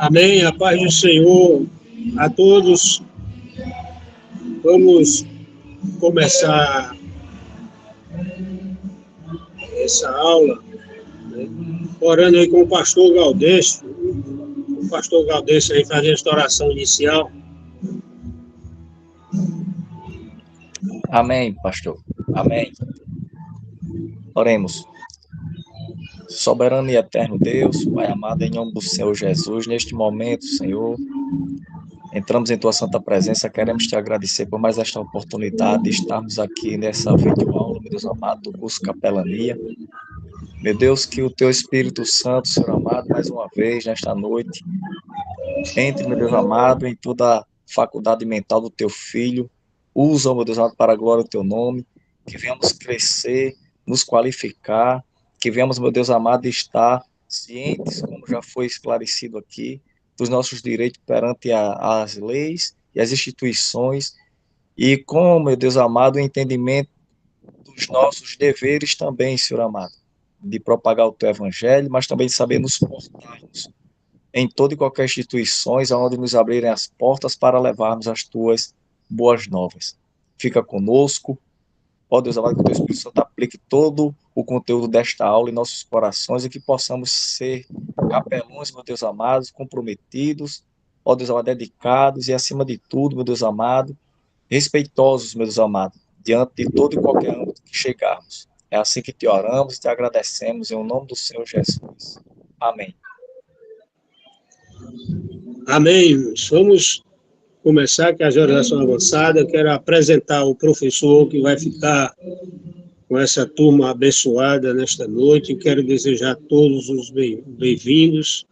Amém. A paz do Senhor a todos. Vamos começar essa aula, né, orando aí com o pastor Gaudêncio. O pastor Gaudêncio aí fazendo esta oração inicial. Amém, pastor. Amém. Oremos. Soberano e eterno Deus, Pai amado, em nome do Senhor Jesus, neste momento, Senhor, entramos em Tua santa presença, queremos Te agradecer por mais esta oportunidade de estarmos aqui nessa videoaula, meu Deus amado, do curso Capelania. Meu Deus, que o Teu Espírito Santo, Senhor amado, mais uma vez, nesta noite, entre, meu Deus amado, em toda a faculdade mental do Teu Filho, usa, meu Deus amado, para a glória do Teu nome, que venhamos crescer, nos qualificar, que venhamos, meu Deus amado, estar cientes, como já foi esclarecido aqui, dos nossos direitos perante as leis e as instituições, e com, meu Deus amado, o entendimento dos nossos deveres também, Senhor amado, de propagar o Teu Evangelho, mas também de saber nos portarmos em toda e qualquer instituições onde nos abrirem as portas para levarmos as Tuas boas novas. Fica conosco, ó Deus amado, que o Teu Espírito Santo aplique todo o conteúdo desta aula em nossos corações e que possamos ser capelães, meu Deus amado, comprometidos, ó Deus amado, dedicados e, acima de tudo, meu Deus amado, respeitosos, meu Deus amado, diante de todo e qualquer âmbito que chegarmos. É assim que Te oramos e Te agradecemos, em nome do Senhor Jesus. Amém. Amém. Vamos começar, que as horas já são avançadas. Eu quero apresentar o professor que vai ficar com essa turma abençoada nesta noite. Eu quero desejar a todos os bem-vindos,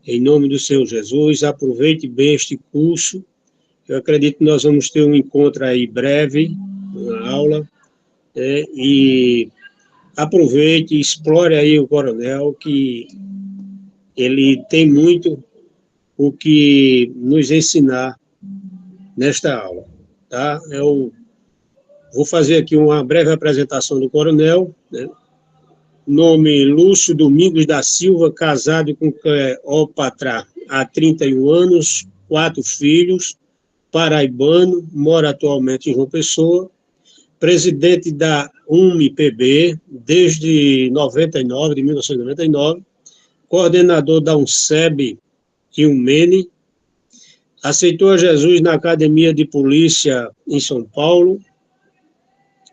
em nome do Senhor Jesus. Aproveite bem este curso. Eu acredito que nós vamos ter um encontro aí breve, uma aula, e aproveite e explore aí o coronel, que ele tem muito o que nos ensinar nesta aula, tá? Eu vou fazer aqui uma breve apresentação do coronel, né? Nome: Lúcio Domingos da Silva, casado com Cleópatra há 31 anos, 4 filhos, paraibano, mora atualmente em João Pessoa, presidente da UMPB desde 1999, coordenador da UNSEB e UMENE, aceitou a Jesus na Academia de Polícia em São Paulo,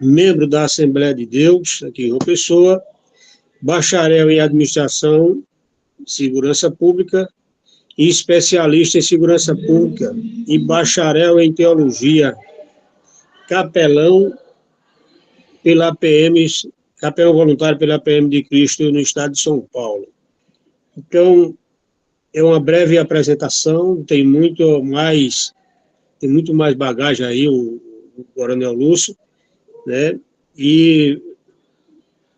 membro da Assembleia de Deus, aqui em João Pessoa, bacharel em Administração, Segurança Pública e especialista em Segurança Pública e bacharel em Teologia, capelão pela PM, capelão voluntário pela PM de Cristo no estado de São Paulo. Então, é uma breve apresentação, tem muito mais bagagem aí o Coronel Lúcio, né? E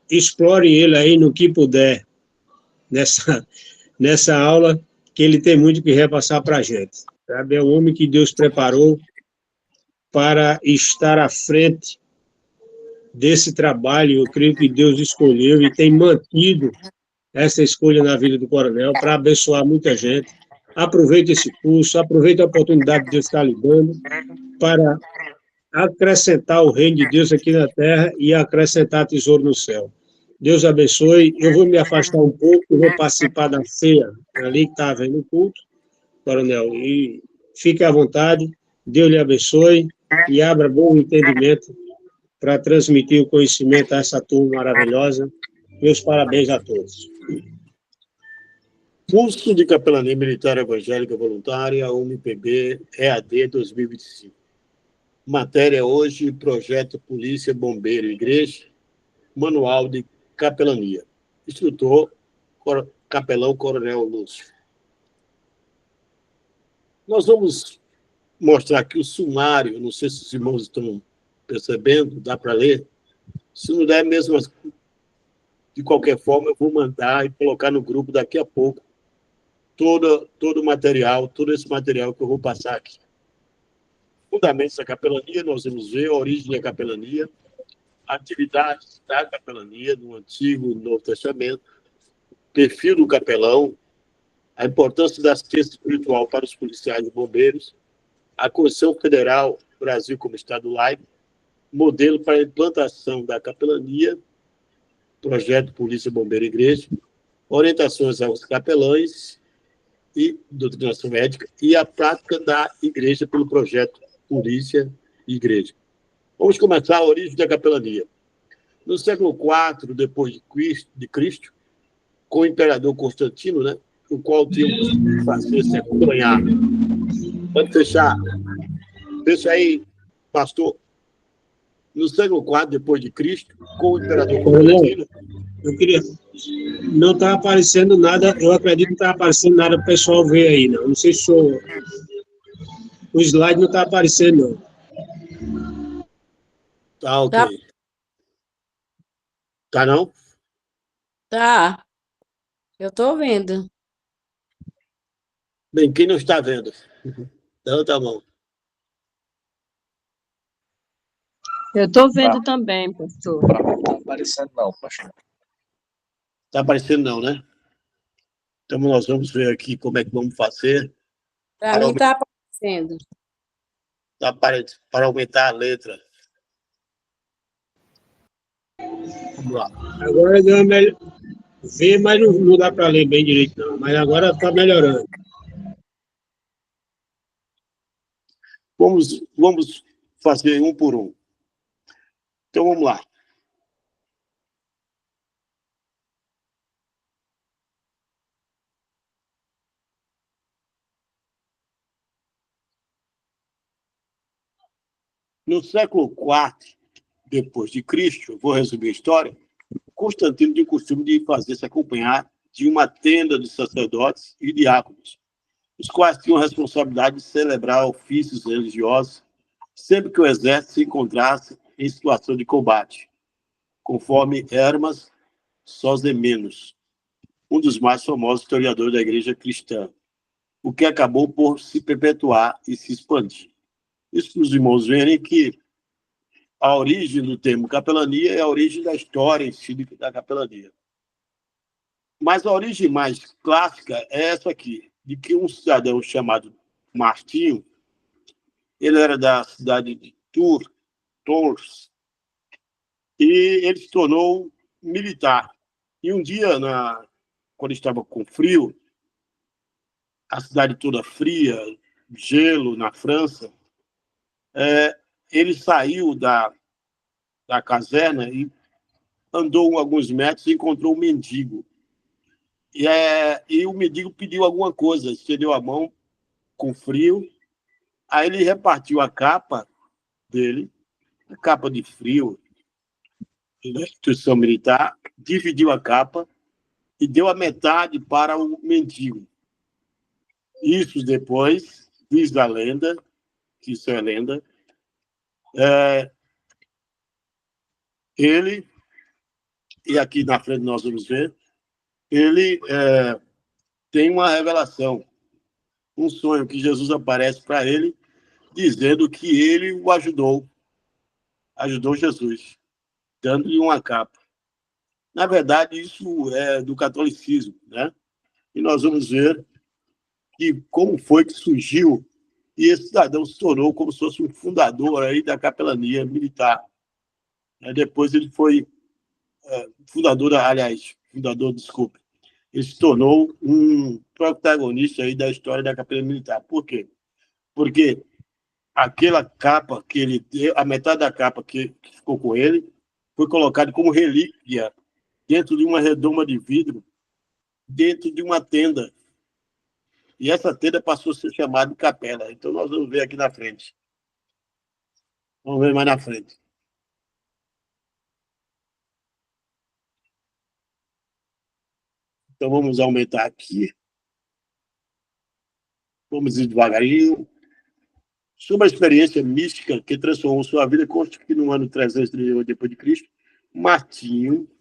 explore ele aí no que puder nessa aula, que ele tem muito que repassar para a gente. Sabe? É um homem que Deus preparou para estar à frente desse trabalho. Eu creio que Deus escolheu e tem mantido essa escolha na vida do coronel para abençoar muita gente. Aproveite esse curso, aproveite a oportunidade que Deus está lhe dando para acrescentar o reino de Deus aqui na terra e acrescentar tesouro no céu. Deus abençoe. Eu vou me afastar um pouco, vou participar da ceia ali que está havendo o culto, coronel, e fique à vontade. Deus lhe abençoe e abra bom entendimento para transmitir o conhecimento a essa turma maravilhosa. Meus parabéns a todos. Curso de Capelania Militar Evangélica Voluntária, UMPB, EAD 2025. Matéria hoje: Projeto Polícia, Bombeiro e Igreja, Manual de Capelania. Instrutor, Capelão Coronel Lúcio. Nós vamos mostrar aqui o sumário, não sei se os irmãos estão percebendo, dá para ler? Se não der mesmo, de qualquer forma, eu vou mandar e colocar no grupo daqui a pouco todo o material, todo esse material que eu vou passar aqui. Fundamentos da capelania, nós vamos ver a origem da capelania, atividades da capelania no Antigo e Novo Testamento, perfil do capelão, a importância da assistência espiritual para os policiais e bombeiros, a Constituição Federal Brasil como Estado laico, modelo para a implantação da capelania, projeto Polícia, Bombeiro e Igreja, orientações aos capelães e doutrinação médica e a prática da igreja pelo projeto Polícia e Igreja. Vamos começar a origem da capelania. No século IV depois de Cristo, com o imperador Constantino, né, o qual tinha que fazer se acompanhar. Pode fechar. Fecha aí, pastor. No século IV depois de Cristo, com o imperador Constantino. Eu queria. Não está aparecendo nada, eu acredito que não está aparecendo nada para o pessoal ver aí, não. Não sei se o slide não está aparecendo, não. Tá, ok. Tá, não? Tá, eu tô vendo. Bem, quem não está vendo? Então tá bom. Eu tô vendo também, pastor. Para mim não está aparecendo, não, pastor. Tá aparecendo não, né? Então nós vamos ver aqui como é que vamos fazer Para mim tá aparecendo. para aumentar a letra. Vamos lá. Agora deu ver, mas não dá para ler bem direito, não. Mas agora está melhorando. Vamos fazer um por um. Então vamos lá. No século IV depois de Cristo, vou resumir a história, Constantino tinha o costume de fazer-se acompanhar de uma tenda de sacerdotes e diáconos, os quais tinham a responsabilidade de celebrar ofícios religiosos sempre que o exército se encontrasse em situação de combate, conforme Hermas Sosimenos, um dos mais famosos historiadores da igreja cristã, o que acabou por se perpetuar e se expandir. Isso para os irmãos verem que a origem do termo capelania é a origem da história em si da capelania. Mas a origem mais clássica é essa aqui, de que um cidadão chamado Martinho, ele era da cidade de Tours, e ele se tornou militar. E um dia, quando estava com frio, a cidade toda fria, gelo na França, ele saiu da caserna e andou alguns metros e encontrou um mendigo. E o mendigo pediu alguma coisa, estendeu a mão com frio, aí ele repartiu a capa dele, a capa de frio da instituição militar, dividiu a capa e deu a metade para o mendigo. Isso depois, diz a lenda, que isso é lenda, ele, e aqui na frente nós vamos ver, ele tem uma revelação, um sonho que Jesus aparece para ele, dizendo que ele o ajudou Jesus, dando-lhe uma capa. Na verdade, isso é do catolicismo, né? E nós vamos ver que como foi que surgiu, e esse cidadão se tornou como se fosse um fundador aí da capelania militar. Depois ele foi desculpe, ele se tornou um protagonista aí da história da capelania militar. Por quê? Porque aquela capa que ele deu, a metade da capa que ficou com ele, foi colocada como relíquia dentro de uma redoma de vidro, dentro de uma tenda. E essa tenda passou a ser chamada de capela. Então, nós vamos ver aqui na frente. Vamos ver mais na frente. Então, vamos aumentar aqui. Vamos ir devagarinho. Sobre a experiência mística que transformou sua vida, consta que no ano 338 depois de Cristo, Martinho,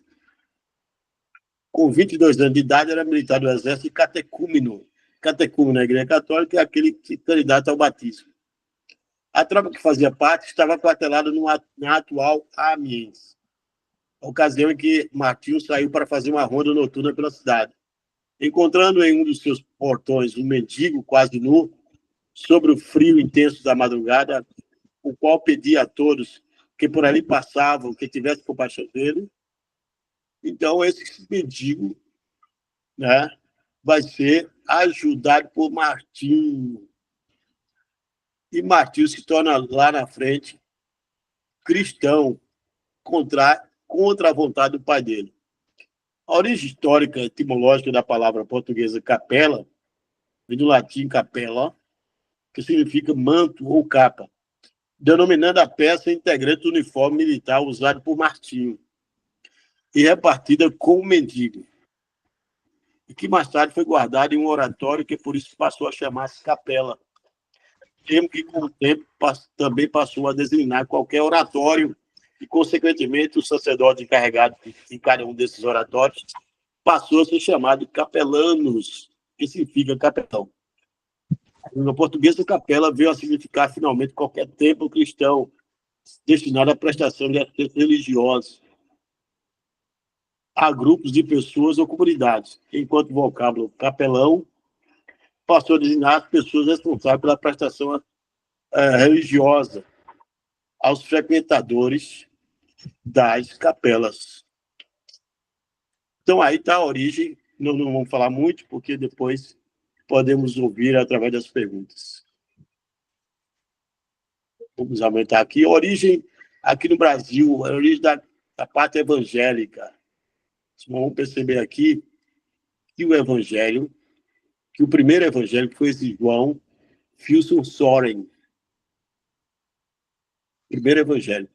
com 22 anos de idade, era militar do exército e catecúmeno. Catecúmeno na Igreja Católica é aquele que candidata ao batismo. A tropa que fazia parte estava quartelada na atual Amiens, a ocasião em que Martinho saiu para fazer uma ronda noturna pela cidade. Encontrando em um dos seus portões um mendigo quase nu, sobre o frio intenso da madrugada, o qual pedia a todos que por ali passavam, que tivesse compaixão dele. Então, esse mendigo, né, vai ser ajudado por Martinho. E Martinho se torna, lá na frente, cristão, contra a vontade do pai dele. A origem histórica etimológica da palavra portuguesa capela vem do latim capella, que significa manto ou capa, denominando a peça integrante do uniforme militar usado por Martinho e repartida com o mendigo, e que mais tarde foi guardado em um oratório que por isso passou a chamar-se capela, termo que com o tempo também passou a designar qualquer oratório e, consequentemente, o sacerdote encarregado de cada um desses oratórios passou a ser chamado capelanos, que significa capelão. Na portuguesa, capela veio a significar, finalmente, qualquer templo cristão destinado à prestação de assistência religiosa a grupos de pessoas ou comunidades, enquanto o vocábulo capelão passou a designar as pessoas responsáveis pela prestação religiosa aos frequentadores das capelas. Então, aí está a origem. Não vamos falar muito, porque depois podemos ouvir através das perguntas. Vamos aumentar aqui. A origem aqui no Brasil, a origem da parte evangélica. Vamos perceber aqui que o primeiro evangelho foi esse João Filson Soren. Primeiro evangelho.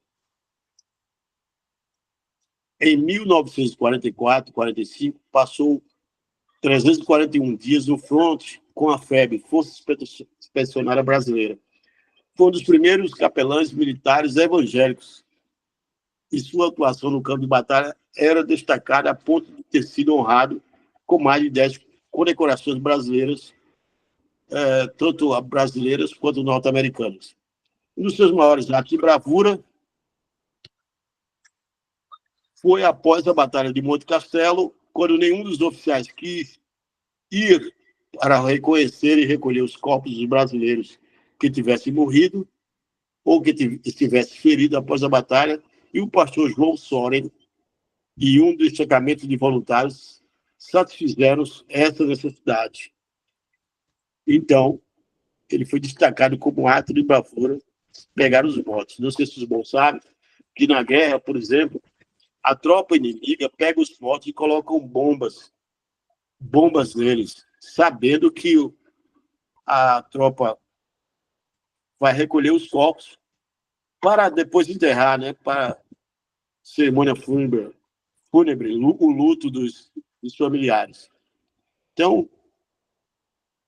Em 1944-45, passou 341 dias no fronte com a FEB, Força Expedicionária Brasileira. Foi um dos primeiros capelães militares evangélicos, e sua atuação no campo de batalha era destacada a ponto de ter sido honrado com mais de 10 condecorações brasileiras, tanto brasileiras quanto norte-americanas. Um dos seus maiores atos de bravura foi após a Batalha de Monte Castelo, quando nenhum dos oficiais quis ir para reconhecer e recolher os corpos dos brasileiros que tivessem morrido ou que estivessem feridos após a batalha, e o pastor João Soren e um destacamento de voluntários satisfizeram essa necessidade. Então, ele foi destacado como ato de bravura pegar os mortos. Não sei se os bons sabem que na guerra, por exemplo, a tropa inimiga pega os mortos e colocam bombas neles, sabendo que a tropa vai recolher os corpos para depois enterrar, né, para cerimônia fúnebre, o luto dos familiares. Então,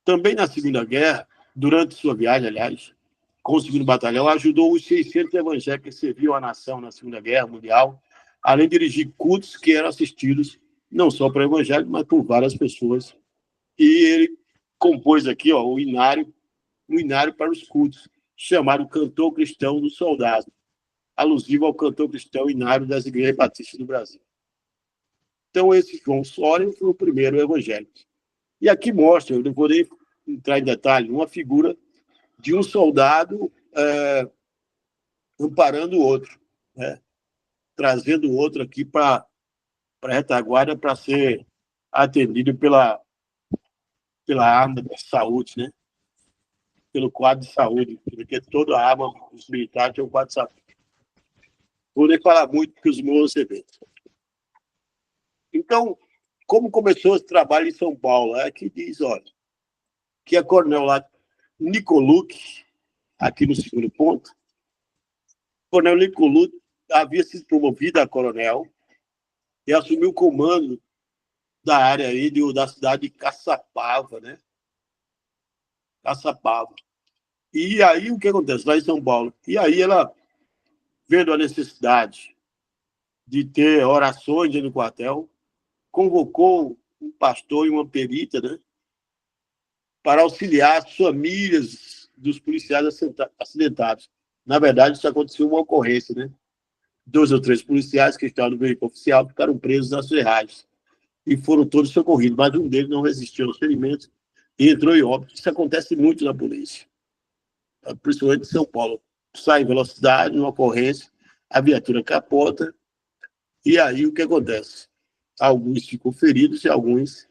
também na Segunda Guerra, durante sua viagem, aliás, com o 2º Batalhão, ajudou os 600 evangélicos que serviam à nação na Segunda Guerra Mundial, além de dirigir cultos que eram assistidos não só por evangélicos, mas por várias pessoas. E ele compôs aqui um inário para os cultos, chamado Cantor Cristão do Soldado, alusivo ao cantor cristão inário das igrejas batistas do Brasil. Então, esse João Soren foi o primeiro evangélico. E aqui mostra, eu não vou nem entrar em detalhe, uma figura de um soldado amparando o outro, né? Trazendo o outro aqui para a retaguarda para ser atendido pela arma de saúde, né? Pelo quadro de saúde, porque toda arma, os militares têm um quadro de saúde. Vou nem falar muito, porque os meus receberam. Então, como começou esse trabalho em São Paulo? Aqui diz, olha, que a coronel lá, Nicolucci, aqui no 2º ponto, o coronel Nicolucci havia sido promovido a coronel e assumiu o comando da área aí da cidade de Caçapava, né? Caçapava. E aí, o que acontece lá em São Paulo? E aí ela, vendo a necessidade de ter orações no quartel, convocou um pastor e uma perita, né, para auxiliar as famílias dos policiais acidentados. Na verdade, isso aconteceu uma ocorrência, né? 2 ou 3 policiais que estavam no veículo oficial ficaram presos nas ferragens. e foram todos socorridos, mas um deles não resistiu aos ferimentos e entrou em óbito. Isso acontece muito na polícia, principalmente em São Paulo. Sai em velocidade, numa ocorrência, a viatura capota, e aí o que acontece? Alguns ficam feridos e alguns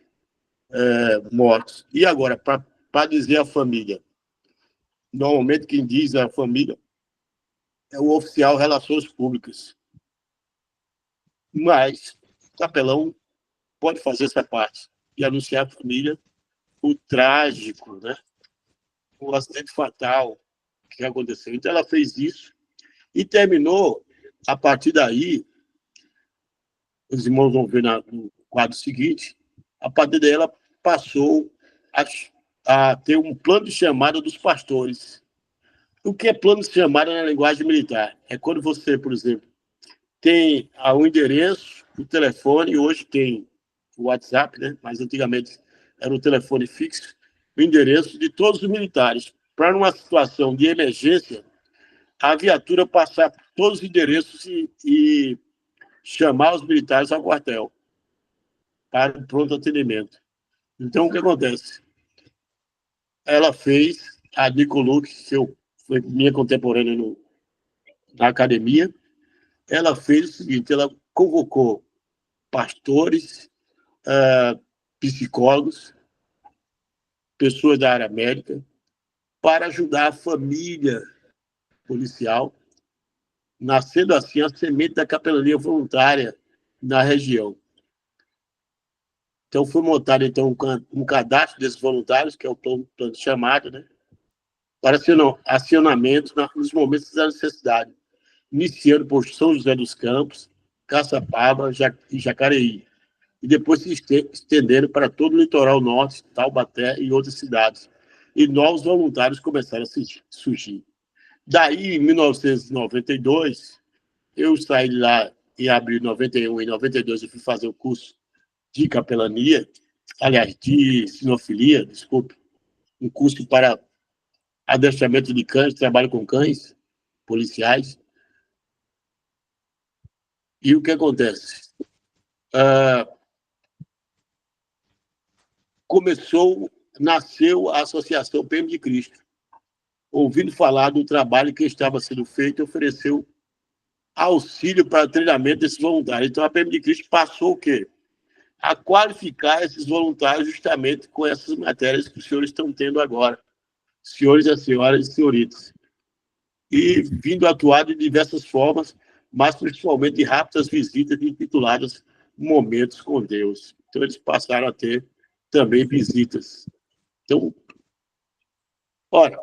mortos. E agora, para dizer à família, normalmente quem diz a família é o oficial de Relações Públicas. Mas o capelão pode fazer essa parte e anunciar à família o trágico, né? O acidente fatal que aconteceu. Então, ela fez isso e terminou, a partir daí, os irmãos vão ver no quadro seguinte, a partir daí ela passou a ter um plano de chamada dos pastores. O que é plano de chamada na linguagem militar? É quando você, por exemplo, tem o endereço, o telefone, e hoje tem o WhatsApp, né? Mas antigamente era o telefone fixo, o endereço de todos os militares, para numa situação de emergência, a viatura passar por todos os endereços e chamar os militares ao quartel para o pronto atendimento. Então, o que acontece? Ela fez, a Nico Luke, que foi minha contemporânea na academia, ela fez o seguinte, ela convocou pastores, psicólogos, pessoas da área médica, para ajudar a família policial, nascendo assim a semente da capelania voluntária na região. Então, foi montado então, um cadastro desses voluntários, que é o plano de chamada, né, para acionamento nos momentos da necessidade, iniciando por São José dos Campos, Caçapava e Jacareí, e depois se estendendo para todo o litoral norte, Taubaté e outras cidades. E novos voluntários começaram a surgir. Daí, em 1992, eu saí de lá em abril de 91, em 92 eu fui fazer o curso de capelania, aliás, de sinofilia, desculpe, um curso para adestramento de cães, trabalho com cães policiais. E o que acontece? Nasceu a Associação PM de Cristo. Ouvindo falar do trabalho que estava sendo feito, ofereceu auxílio para treinamento desses voluntários. Então, a PM de Cristo passou o quê? A qualificar esses voluntários justamente com essas matérias que os senhores estão tendo agora. Senhores e senhoras e senhoritas. E vindo atuar de diversas formas, mas principalmente de rápidas visitas intituladas Momentos com Deus. Então, eles passaram a ter também visitas. Então, ora,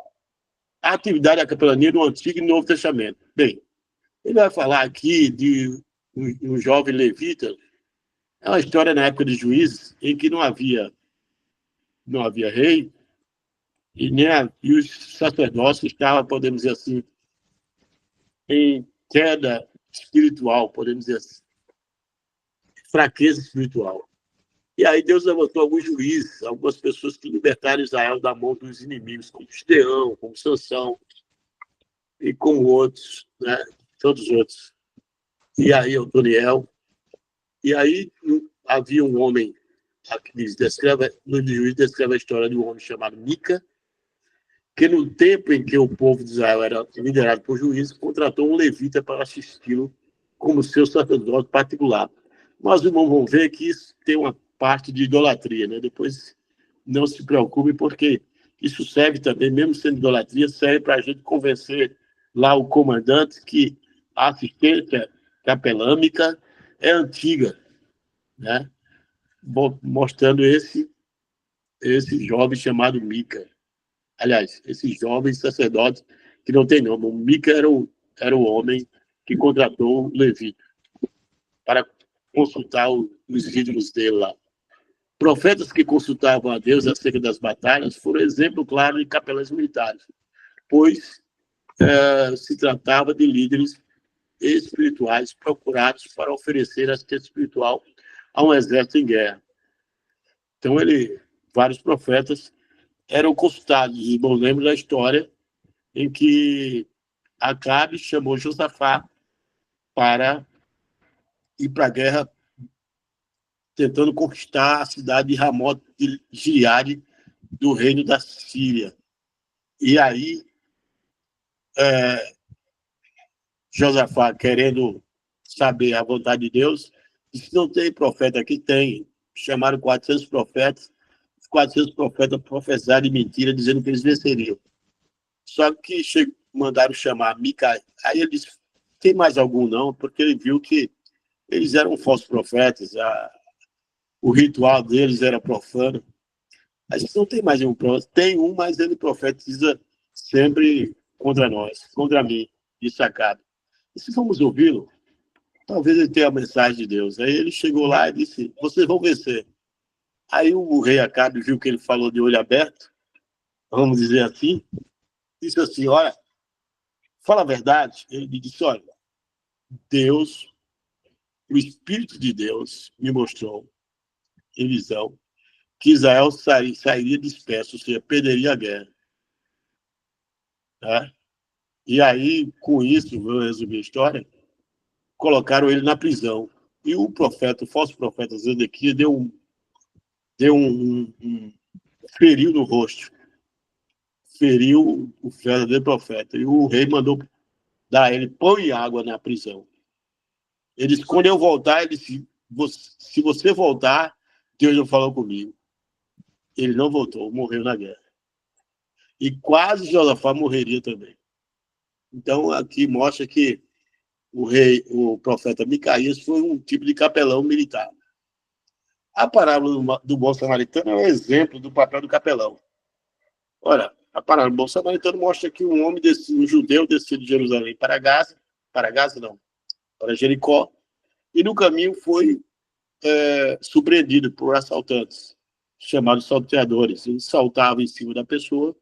a atividade da capelania no Antigo e Novo Testamento. Bem, ele vai falar aqui de um jovem levita. É uma história na época de Juízes, em que não havia rei, e os sacerdócios estavam, podemos dizer assim, em queda espiritual, podemos dizer assim, fraqueza espiritual. E aí Deus levantou alguns juízes, algumas pessoas que libertaram Israel da mão dos inimigos, como Gideão, como Sansão, e como outros, né? Todos os outros. E aí Otoniel. E aí havia um homem, no livro de Juízes descreve a história de um homem chamado Mica, que no tempo em que o povo de Israel era liderado por juízes, contratou um levita para assisti-lo como seu sacerdote particular. Mas os irmãos vão ver que isso tem uma parte de idolatria, né? Depois não se preocupe, porque isso serve também, mesmo sendo idolatria, serve para a gente convencer lá o comandante que a assistência capelâmica é antiga, né? Mostrando esse jovem chamado Mica. Aliás, esse jovem sacerdote que não tem nome. O Mica era o homem que contratou o levita para consultar os ídolos dele lá. Profetas que consultavam a Deus acerca das batalhas foram exemplo claro de capelães militares, pois se tratava de líderes espirituais procurados para oferecer assistência espiritual a um exército em guerra. Então, vários profetas eram consultados. Os irmãos lembram da história em que Acabe chamou Josafá para ir para a guerra tentando conquistar a cidade de Ramot de Gileade do reino da Síria. E aí, Josafá, querendo saber a vontade de Deus, disse: não tem profeta aqui? Tem. Chamaram 400 profetas, os 400 profetas profetizaram de mentira, dizendo que eles venceriam. Só que mandaram chamar Micaías. Aí ele disse: tem mais algum não? Porque ele viu que eles eram falsos profetas, o ritual deles era profano. A gente não tem mais um profeta. Tem um, mas ele profetiza sempre contra nós, contra mim, disse Acabe. E se vamos ouvi-lo, talvez ele tenha a mensagem de Deus. Aí ele chegou lá e disse: vocês vão vencer. Aí o rei Acabe viu que ele falou de olho aberto, vamos dizer assim, disse assim: olha, fala a verdade. Ele disse: olha, Deus, o Espírito de Deus me mostrou em visão que Israel sairia disperso, ou seja, perderia a guerra. Tá? E aí, com isso, vou resumir a história, colocaram ele na prisão. E o profeta, o falso profeta Zedequias, feriu no rosto. Feriu o verdadeiro profeta. E o rei mandou dar a ele pão e água na prisão. Ele disse: quando eu voltar, ele disse: se você voltar, Deus não falou comigo. Ele não voltou, morreu na guerra. E quase Josafá morreria também. Então, aqui mostra que o profeta Micaías foi um tipo de capelão militar. A parábola do bom samaritano é um exemplo do papel do capelão. Ora, a parábola do bom samaritano mostra que um judeu desceu de Jerusalém para Jericó, e no caminho foi surpreendido por assaltantes, chamados salteadores. Eles saltavam em cima da pessoa,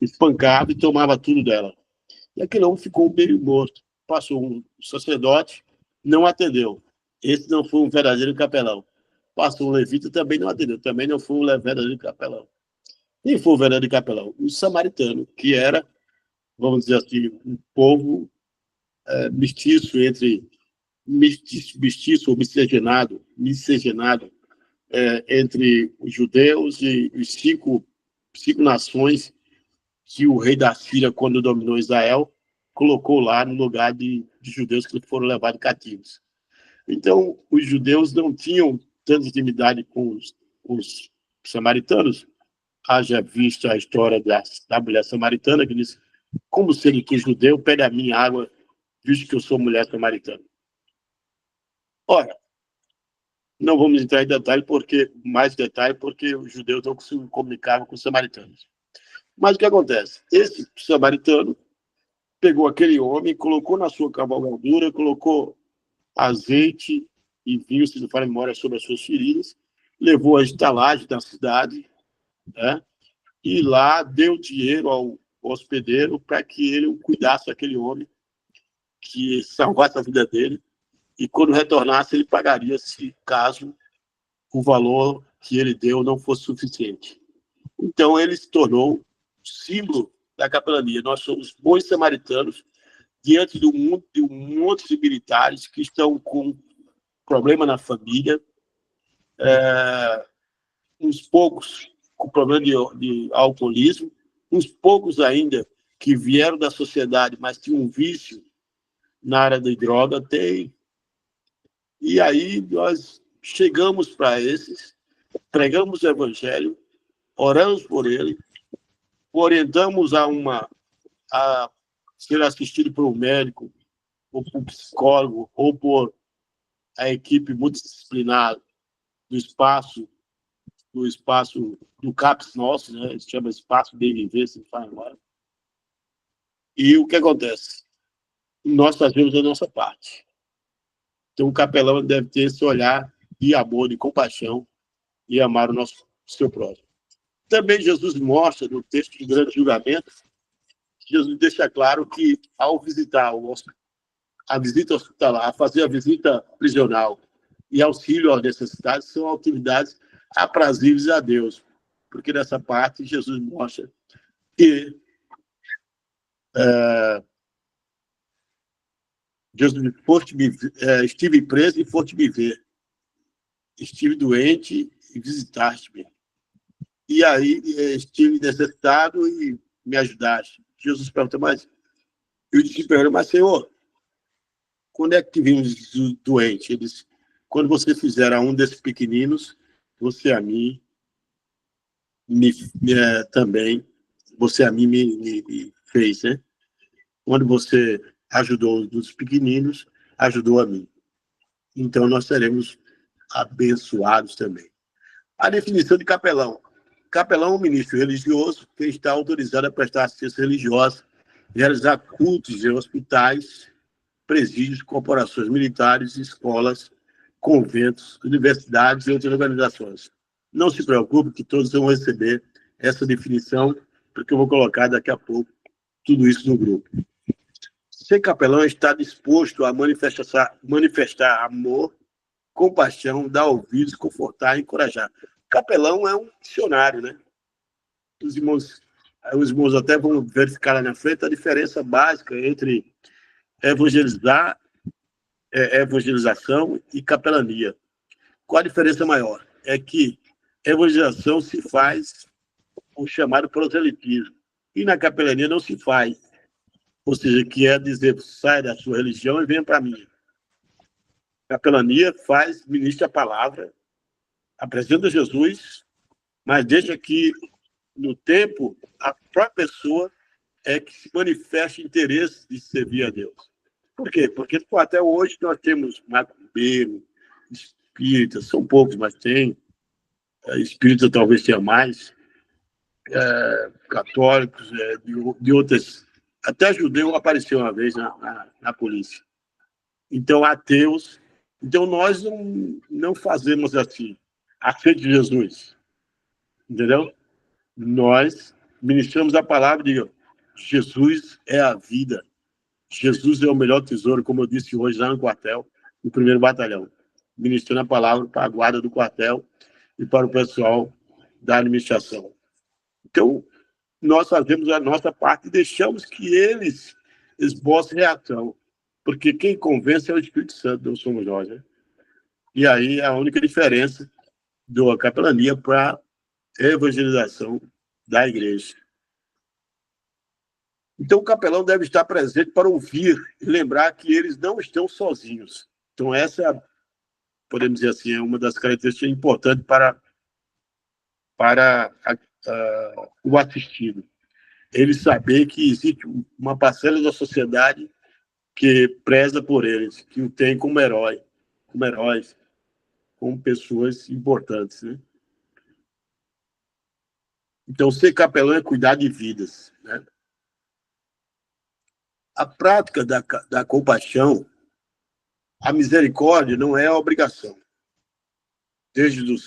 espancavam e tomavam tudo dela. E aquele homem ficou meio morto. Passou um sacerdote, não atendeu. Esse não foi um verdadeiro capelão. Passou um levita, também não atendeu. Também não foi um verdadeiro capelão. Quem foi o verdadeiro capelão? O samaritano, que era, vamos dizer assim, um povo mestiço ou miscigenado entre os judeus e os cinco nações que o rei da Síria, quando dominou Israel, colocou lá no lugar de judeus que foram levados cativos. Então, os judeus não tinham tanta intimidade com os samaritanos. Haja vista a história da mulher samaritana, que disse: como sendo que judeu, pede a minha água, visto que eu sou mulher samaritana. Ora, não vamos entrar em mais detalhe, porque os judeus não se comunicavam com os samaritanos. Mas o que acontece? Esse samaritano pegou aquele homem, colocou na sua cavalgadura, colocou azeite e vinho, se não for memória, sobre as suas feridas, levou a estalagem da cidade, né? E lá deu dinheiro ao hospedeiro para que ele cuidasse daquele homem, que salvasse a vida dele, e quando retornasse ele pagaria, se caso o valor que ele deu não fosse suficiente. Então ele se tornou símbolo da capelania. Nós somos bons samaritanos diante de um monte de militares que estão com problema na família, uns poucos com problema de alcoolismo, uns poucos ainda que vieram da sociedade, mas tinham um vício na área da droga, tem. E aí nós chegamos para esses, pregamos o evangelho, oramos por ele, orientamos a ser assistido por um médico, ou por um psicólogo, ou por a equipe multidisciplinar do espaço do CAPS nosso, né? Se chama Espaço BNV, se fala agora. E o que acontece? Nós fazemos a nossa parte. Então, o capelão deve ter esse olhar de amor, de compaixão e amar o seu próximo. Também Jesus mostra, no texto do grande julgamento, Jesus deixa claro que, ao visitar a visita hospitalar, a fazer a visita prisional e auxílio às necessidades, são atividades aprazíveis a Deus, porque nessa parte Jesus mostra que Jesus estive preso e foste me ver. estive doente e visitaste-me. E aí estive necessitado e me ajudaste. Jesus perguntou, mas eu disse para ele, mas Senhor, quando é que te vimos doente? Ele disse, quando você fizer a um desses pequeninos, você a mim também, você a mim me fez, né? Quando você ajudou os pequeninos, ajudou a mim. Então nós seremos abençoados também. A definição de capelão. Capelão é um ministro religioso que está autorizado a prestar assistência religiosa, realizar cultos em hospitais, presídios, corporações militares, escolas, conventos, universidades e outras organizações. Não se preocupe que todos vão receber essa definição, porque eu vou colocar daqui a pouco tudo isso no grupo. Ser capelão é estar disposto a manifestar amor, compaixão, dar ouvidos, confortar e encorajar. Capelão é um dicionário, né? Os irmãos até vão verificar lá na frente a diferença básica entre evangelização e capelania. Qual a diferença maior? É que evangelização se faz o chamado proselitismo, e na capelania não se faz. Ou seja, que é dizer, sai da sua religião e venha para mim. Capelania ministra a palavra, apresenta Jesus, mas deixa que, no tempo, a própria pessoa é que se manifesta interesse de servir a Deus. Por quê? Porque até hoje nós temos macumbeiro, espírita, são poucos, mas tem. Espírita talvez tenha mais. Católicos, de outras. Até judeu apareceu uma vez na polícia. Então, ateus. Então, nós não fazemos assim. Aceite Jesus. Entendeu? Nós ministramos a palavra e digamos, Jesus é a vida. Jesus é o melhor tesouro, como eu disse hoje lá no quartel, no 1º Batalhão. Ministrando a palavra para a guarda do quartel e para o pessoal da administração. Então, nós fazemos a nossa parte e deixamos que eles esboçem reação. Porque quem convence é o Espírito Santo, não somos nós, né? E aí a única diferença da capelania para a evangelização da igreja. Então, o capelão deve estar presente para ouvir e lembrar que eles não estão sozinhos. Então, essa, podemos dizer assim, é uma das características importantes para o assistido. Ele saber que existe uma parcela da sociedade que preza por eles, que o tem como heróis, como pessoas importantes, né? Então, ser capelão é cuidar de vidas, né? A prática da compaixão, a misericórdia não é a obrigação. Desce do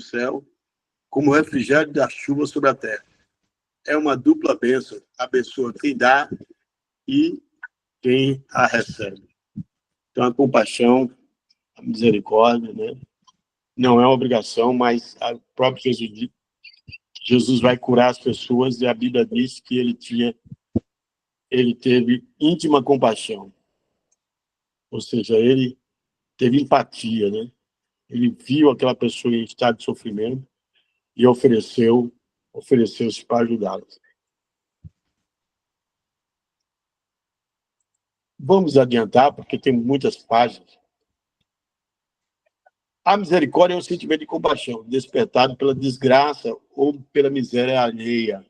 céu, como refrigério da chuva sobre a terra. É uma dupla bênção. Abençoa quem dá e quem a recebe. Então, a compaixão, a misericórdia, né? Não é uma obrigação, mas o próprio Jesus vai curar as pessoas e a Bíblia diz que ele teve íntima compaixão. Ou seja, ele teve empatia, né? Ele viu aquela pessoa em estado de sofrimento e ofereceu-se para ajudá-la. Vamos adiantar, porque tem muitas páginas. A misericórdia é um sentimento de compaixão, despertado pela desgraça ou pela miséria alheia.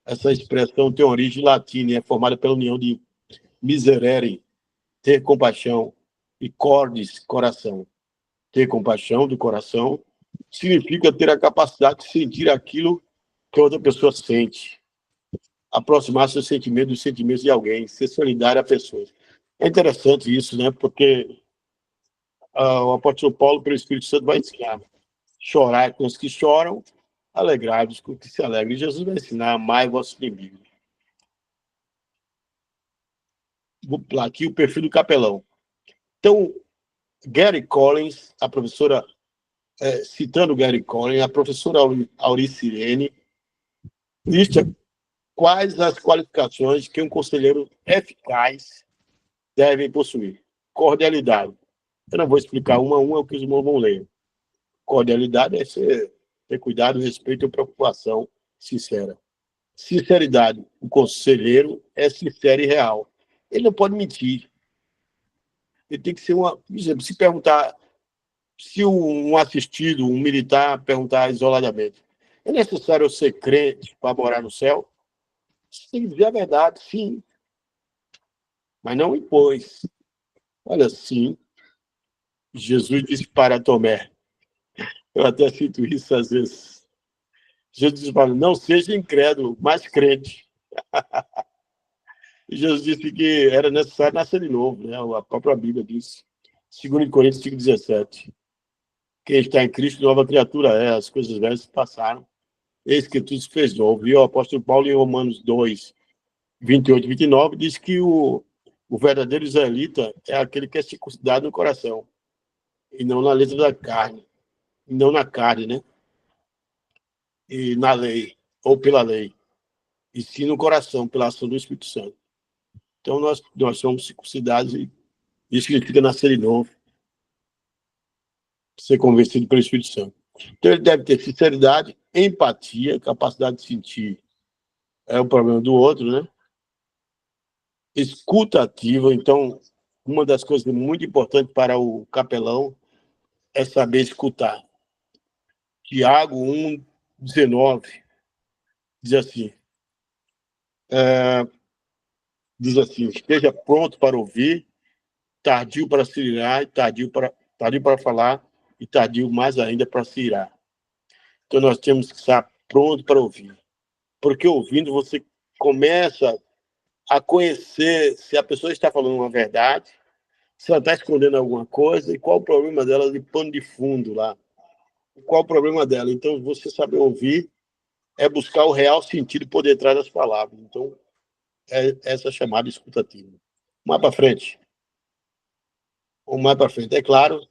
Essa expressão tem origem latina e é formada pela união de miserere, ter compaixão, e cordis, coração. Ter compaixão do coração significa ter a capacidade de sentir aquilo que outra pessoa sente. Aproximar seus sentimentos dos sentimentos de alguém, ser solidário a pessoas. É interessante isso, né? Porque o apóstolo Paulo, pelo Espírito Santo, vai ensinar. Chorar com os que choram, alegrai-vos com os que se alegram. E Jesus vai ensinar, amai vossos inimigos. Vou pular aqui o perfil do capelão. Então, Gary Collins, a professora, citando Gary Collins, a professora Aurice Irene, lista quais as qualificações que um conselheiro eficaz deve possuir. Cordialidade. Eu não vou explicar uma a uma o que os irmãos vão ler. Cordialidade é ter cuidado, respeito e preocupação sincera. Sinceridade. O conselheiro é sincero e real. Ele não pode mentir. Ele tem que ser por exemplo, se perguntar, se um assistido, um militar, perguntar isoladamente, é necessário eu ser crente para morar no céu? Você tem que dizer a verdade, sim. Mas não impôs. Olha, sim. Jesus disse para Tomé, eu até cito isso às vezes. Jesus fala, não seja incrédulo, mas crente. E Jesus disse que era necessário nascer de novo, né? A própria Bíblia diz. 2 Coríntios 5,17. Quem está em Cristo, nova criatura é. As coisas velhas passaram. Eis que tudo se fez novo. E o apóstolo Paulo, em Romanos 2, 28 e 29, diz que o verdadeiro israelita é aquele que é circuncidado no coração, e não na letra da carne, e não na carne, né? E na lei, ou pela lei, e sim no coração, pela ação do Espírito Santo. Então, nós somos circuncidados, e isso significa nascer de novo, ser convencido pelo Espírito Santo. Então, ele deve ter sinceridade, empatia, capacidade de sentir é o problema do outro, né? Escuta ativa. Então, uma das coisas muito importantes para o capelão é saber escutar. Tiago 1,19 diz assim, esteja pronto para ouvir, tardio para se irar, tardio para falar, e tardio mais ainda para se irar. Então, nós temos que estar pronto para ouvir. Porque ouvindo, você começa a conhecer se a pessoa está falando uma verdade, se ela está escondendo alguma coisa, e qual o problema dela de pano de fundo lá. Qual o problema dela. Então, você saber ouvir é buscar o real sentido por detrás das palavras. Então, é essa chamada escutativa. Mais para frente. Mais para frente. É claro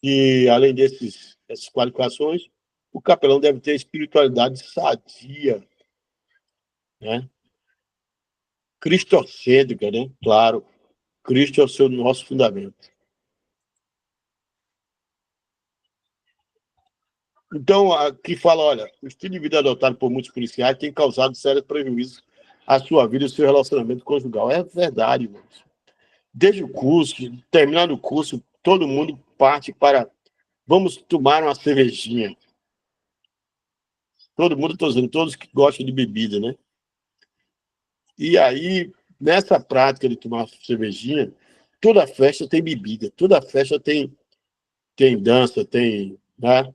que, além dessas qualificações, o capelão deve ter espiritualidade sadia, né? Cristocêntrica, né? Claro. Cristo é o seu nosso fundamento. Então, aqui fala, olha, o estilo de vida adotado por muitos policiais tem causado sérios prejuízos à sua vida e ao seu relacionamento conjugal. É verdade, irmãos. Desde o curso, terminando o curso, todo mundo parte para vamos tomar uma cervejinha. Todo mundo, estou dizendo, todos que gostam de bebida, né? E aí, nessa prática de tomar uma cervejinha, toda festa tem bebida, toda festa tem dança, tem, né?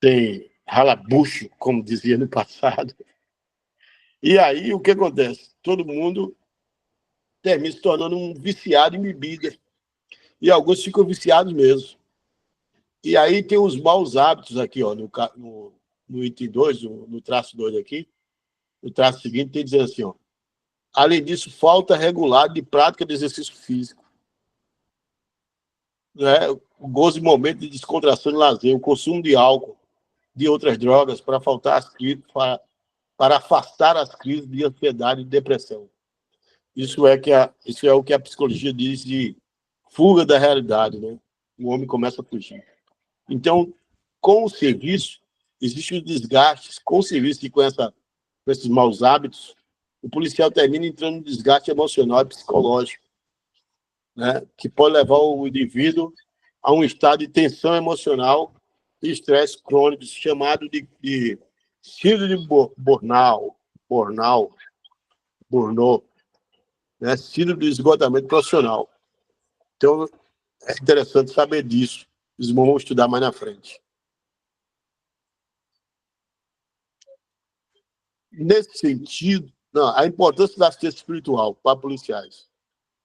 Tem ralabucho, como dizia no passado. E aí, o que acontece? Todo mundo termina se tornando um viciado em bebida. E alguns ficam viciados mesmo. E aí tem os maus hábitos aqui, ó, no item 2, no traço 2 aqui. No traço seguinte tem dizendo assim, ó. Além disso, falta regular de prática de exercício físico. Né? O gozo de momento de descontração e lazer, o consumo de álcool, de outras drogas, para afastar as crises de ansiedade e depressão. Isso é o que a psicologia diz de fuga da realidade, né? O homem começa a fugir. Então, com o serviço, existe um desgaste. Com o serviço e com esses maus hábitos, o policial termina entrando em desgaste emocional e psicológico, né? Que pode levar o indivíduo a um estado de tensão emocional e estresse crônico, chamado de síndrome de burnout, né? Síndrome de esgotamento profissional. Então, é interessante saber disso. Os irmãos vão estudar mais na frente. Nesse sentido, a importância da assistência espiritual para policiais.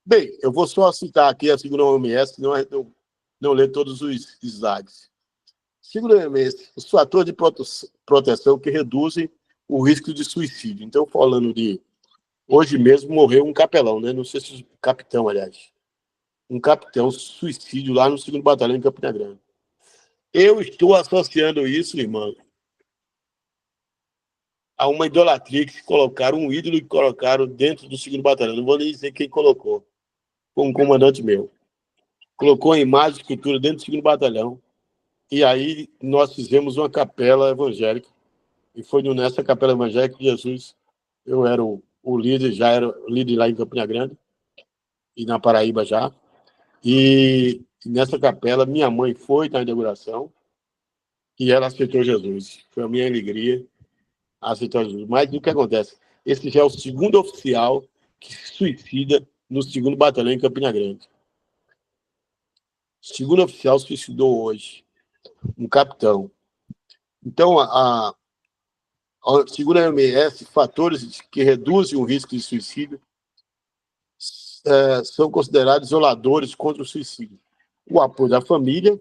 Bem, eu vou só citar aqui a segunda OMS, senão a gente não lê todos os slides. Segundo a OMS, os fatores de proteção que reduzem o risco de suicídio. Então, falando de... Hoje mesmo morreu um capelão, né? Não sei se capitão, aliás. Um capitão suicídio lá no 2º Batalhão em Campina Grande. Eu estou associando isso, irmão, a uma idolatria que colocaram, um ídolo que colocaram dentro do 2º Batalhão. Não vou nem dizer quem colocou. Foi um comandante meu. colocou a imagem de escultura dentro do 2º Batalhão. E aí nós fizemos uma capela evangélica. E foi nessa capela evangélica que Jesus, eu era o líder, já era líder lá em Campina Grande, e na Paraíba já. E nessa capela, minha mãe foi na inauguração e ela aceitou Jesus. Foi a minha alegria aceitar Jesus. Mas o que acontece? Esse já é o 2º oficial que se suicida no 2º Batalhão em Campina Grande. O 2º oficial se suicidou hoje, um capitão. Então, segundo a OMS, fatores que reduzem o risco de suicídio são considerados isoladores contra o suicídio. O apoio da família,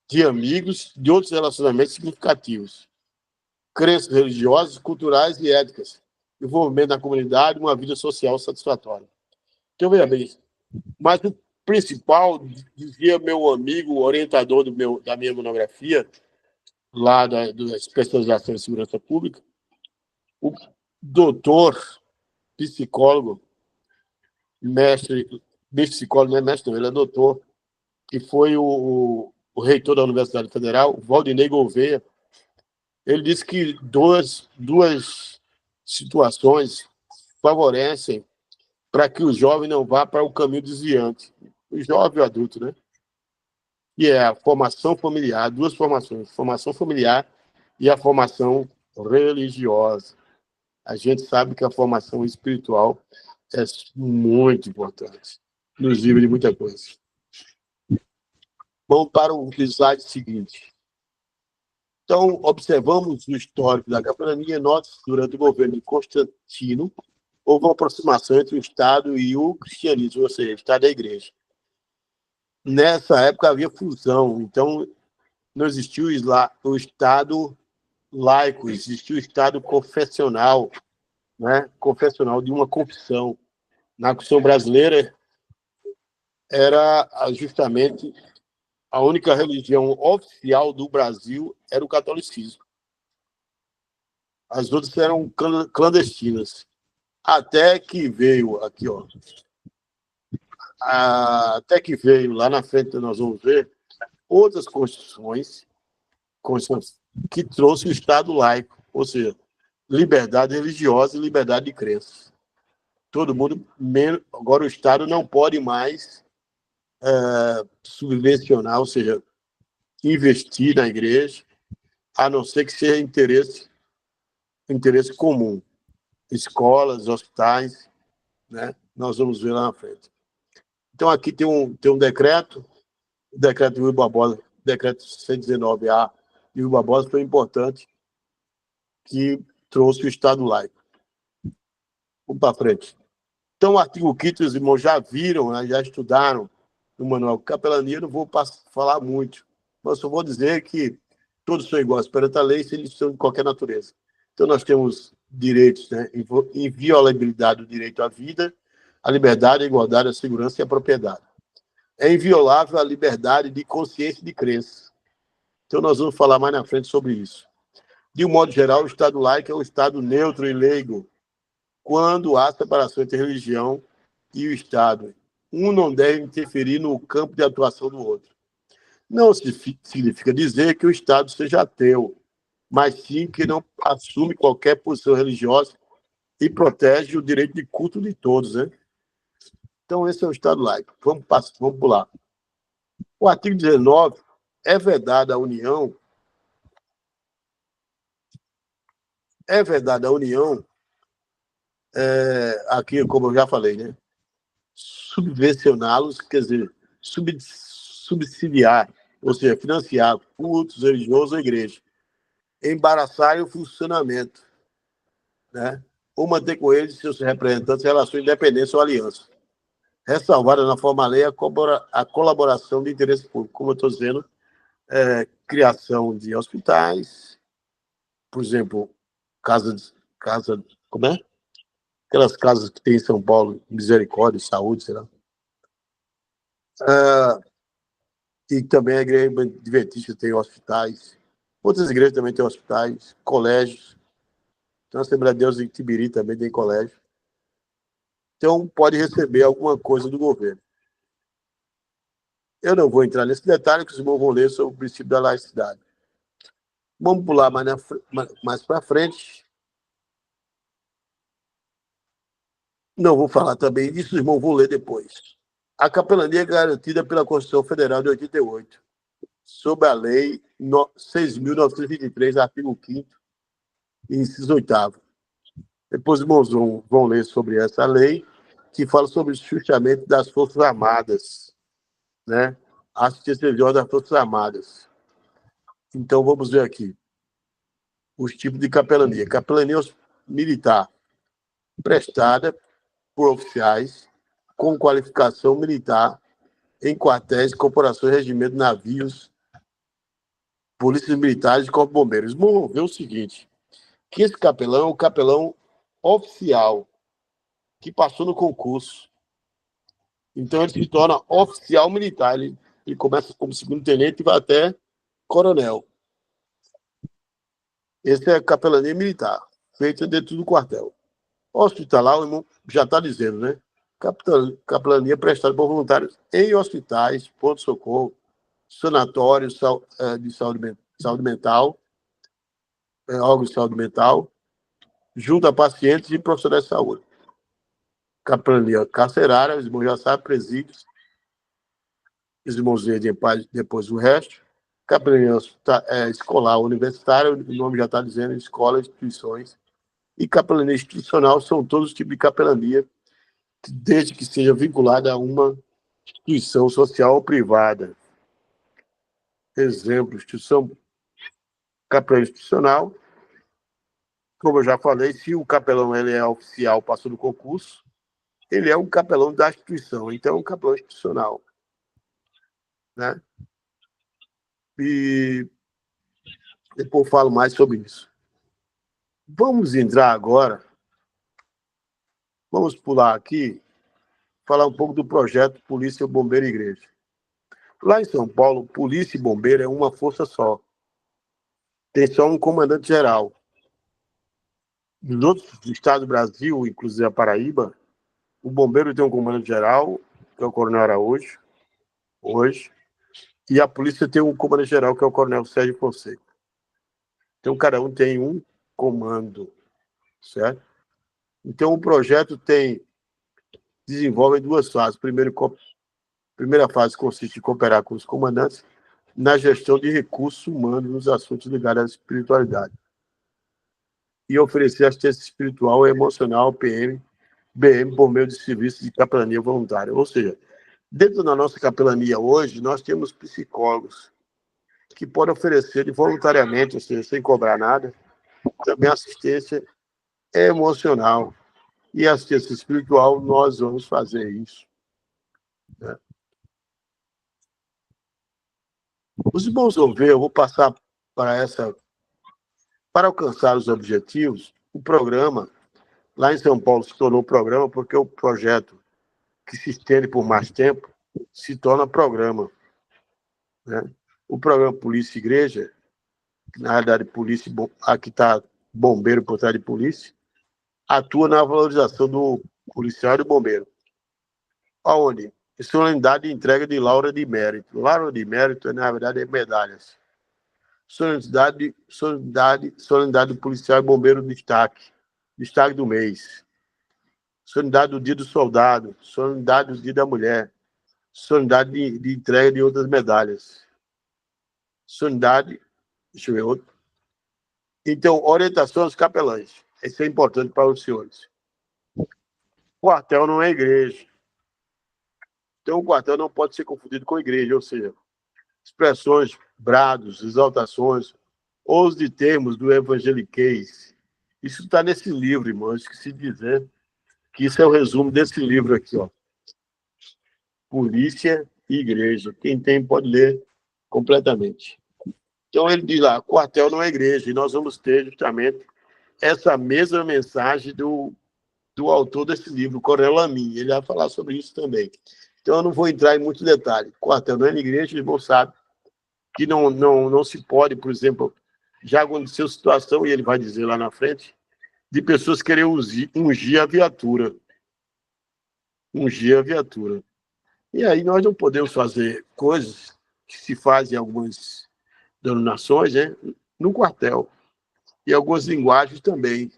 de amigos, de outros relacionamentos significativos. Crenças religiosas, culturais e éticas. Envolvimento na comunidade, uma vida social satisfatória. Então, veja bem, mas o principal, dizia meu amigo, orientador da minha monografia, lá da especialização em segurança pública, o doutor, psicólogo, mestre, psicólogo não é mestre, não, ele é doutor, que foi o reitor da Universidade Federal, Valdinei Gouveia. Ele disse que duas situações favorecem para que o jovem não vá para o caminho desviante. O jovem e o adulto, né? E é a formação familiar, 2 formações, formação familiar e a formação religiosa. A gente sabe que a formação espiritual é muito importante, nos livra de muita coisa. Vamos para o slide seguinte. Então, observamos o histórico da capelania. Nós, durante o governo de Constantino, houve uma aproximação entre o Estado e o cristianismo, ou seja, o Estado e a Igreja. Nessa época havia fusão, então não existiu o Estado laico, existia o Estado confessional, né? Confessional de uma confissão. Na Constituição brasileira era justamente a única religião oficial do Brasil era o catolicismo. As outras eram clandestinas. Até que veio aqui, ó. Até que veio lá na frente, nós vamos ver outras constituições que trouxe o Estado laico, ou seja, liberdade religiosa e liberdade de crença. Todo mundo, agora o Estado não pode mais subvencionar, ou seja, investir na igreja, a não ser que seja interesse comum. Escolas, hospitais, né? Nós vamos ver lá na frente. Então, aqui tem um decreto, o decreto de Rui Barbosa, decreto 119A de Rui Barbosa foi importante, que trouxe o Estado laico. Vamos para frente. Então, o artigo 5º, os irmãos já viram, né, já estudaram no manual capelania, não vou falar muito, mas só vou dizer que todos são iguais perante a lei, sem distinção de qualquer natureza. Então, nós temos direitos, né, inviolabilidade do direito à vida, à liberdade, à igualdade, à segurança e à propriedade. É inviolável a liberdade de consciência e de crença. Então, nós vamos falar mais na frente sobre isso. De um modo geral, o Estado laico é um Estado neutro e leigo, quando há separação entre a religião e o Estado. Um não deve interferir no campo de atuação do outro. Não significa dizer que o Estado seja ateu, mas sim que não assume qualquer posição religiosa e protege o direito de culto de todos, né? Então, esse é o Estado laico. Vamos pular. O artigo 19 é vedada a união. É vedada a união, aqui, como eu já falei, né? Subvencioná-los, quer dizer, subsidiar, ou seja, financiar cultos religiosos ou igreja, embaraçarem o funcionamento, né? Ou manter com eles seus representantes relações de independência ou aliança. Ressalvada na forma lei a colaboração de interesse público, como eu estou dizendo, criação de hospitais, por exemplo, como é? Aquelas casas que tem em São Paulo, Misericórdia, Saúde, sei lá. E também a Igreja Adventista tem hospitais. Outras igrejas também têm hospitais, colégios. Então, a Assembleia de Deus em Tibiri também tem colégio. Então, pode receber alguma coisa do governo. Eu não vou entrar nesse detalhe, que os irmãos vão ler sobre o princípio da laicidade. Vamos pular mais para frente. Não vou falar também disso, os irmãos vão ler depois. A capelania é garantida pela Constituição Federal de 88, sob a Lei 6.923, artigo 5º, inciso 8º. Depois os irmãos vão ler sobre essa lei, que fala sobre o justamente das Forças Armadas, né? A assistência religiosa das Forças Armadas. Então, vamos ver aqui os tipos de capelania. Capelania militar, prestada por oficiais com qualificação militar em quartéis, corporações, regimentos, navios, polícias militares e corpo de bombeiros. Vamos ver o seguinte, que esse capelão é o capelão oficial que passou no concurso. Então, ele se torna oficial militar. Ele começa como segundo-tenente e vai até coronel. Esse é a capelania militar, feita dentro do quartel. Hospitalar, o irmão já está dizendo, né? Capelania prestada por voluntários em hospitais, ponto-socorro, sanatórios de saúde mental, órgãos de saúde mental, junto a pacientes e profissionais de saúde. Capelania carcerária, os irmãos já sabem, presídios, os irmãos veem depois o resto. Capelania escolar, universitária, o nome já está dizendo, escolas, instituições. E capelania institucional são todos os tipos de capelania, desde que seja vinculada a uma instituição social ou privada. Exemplo, instituição capelão institucional, como eu já falei, se o capelão ele é oficial, passou no concurso, ele é um capelão da instituição, então é um capelão institucional, né? E depois eu falo mais sobre isso. Vamos entrar agora, vamos pular aqui, falar um pouco do projeto Polícia, Bombeiro e Igreja. Lá em São Paulo, polícia e bombeiro é uma força só. Tem só um comandante-geral. Nos outros estados do Brasil, inclusive a Paraíba, o bombeiro tem um comandante-geral, que é o Coronel Araújo, hoje, e a polícia tem um comandante-geral, que é o Coronel Sérgio Fonseca. Então, cada um tem um comando, certo? Então, o projeto desenvolve duas fases. Primeira fase consiste em cooperar com os comandantes na gestão de recursos humanos nos assuntos ligados à espiritualidade e oferecer assistência espiritual e emocional ao BM por meio de serviços de capelania voluntária. Ou seja, dentro da nossa capelania hoje, nós temos psicólogos que podem oferecer voluntariamente, ou seja, sem cobrar nada, também assistência emocional. E assistência espiritual, nós vamos fazer isso, né? Os irmãos vão ver, eu vou passar para alcançar os objetivos, o programa, lá em São Paulo se tornou programa porque o projeto que se estende por mais tempo se torna programa, né? O programa Polícia e Igreja, que na realidade polícia, aqui está bombeiro por trás de polícia, atua na valorização do policial e do bombeiro. Aonde? Solenidade de entrega de Laura de Mérito. Laura de Mérito, na verdade, é medalhas. Solenidade do policial e bombeiro destaque do mês. Solenidade do dia do soldado, solenidade do dia da mulher, solenidade de entrega de outras medalhas. Solenidade, deixa eu ver outro. Então, orientação aos capelães. Isso é importante para os senhores. Quartel não é igreja. Então, o quartel não pode ser confundido com igreja, ou seja, expressões, brados, exaltações, ou de termos do evangeliquez. Isso está nesse livro, irmão. Esqueci de dizer que isso é o resumo desse livro aqui, ó. Polícia e Igreja. Quem tem pode ler completamente. Então, ele diz lá, quartel não é igreja, e nós vamos ter justamente essa mesma mensagem do autor desse livro, o Coronel Lamin. Ele vai falar sobre isso também. Então, eu não vou entrar em muito detalhe. Quartel não é igreja, o irmão sabe que não se pode, por exemplo, já aconteceu situação, e ele vai dizer lá na frente, de pessoas querem ungir a viatura. Ungir a viatura. E aí nós não podemos fazer coisas que se fazem em algumas denominações, né, no quartel, e algumas linguagens também.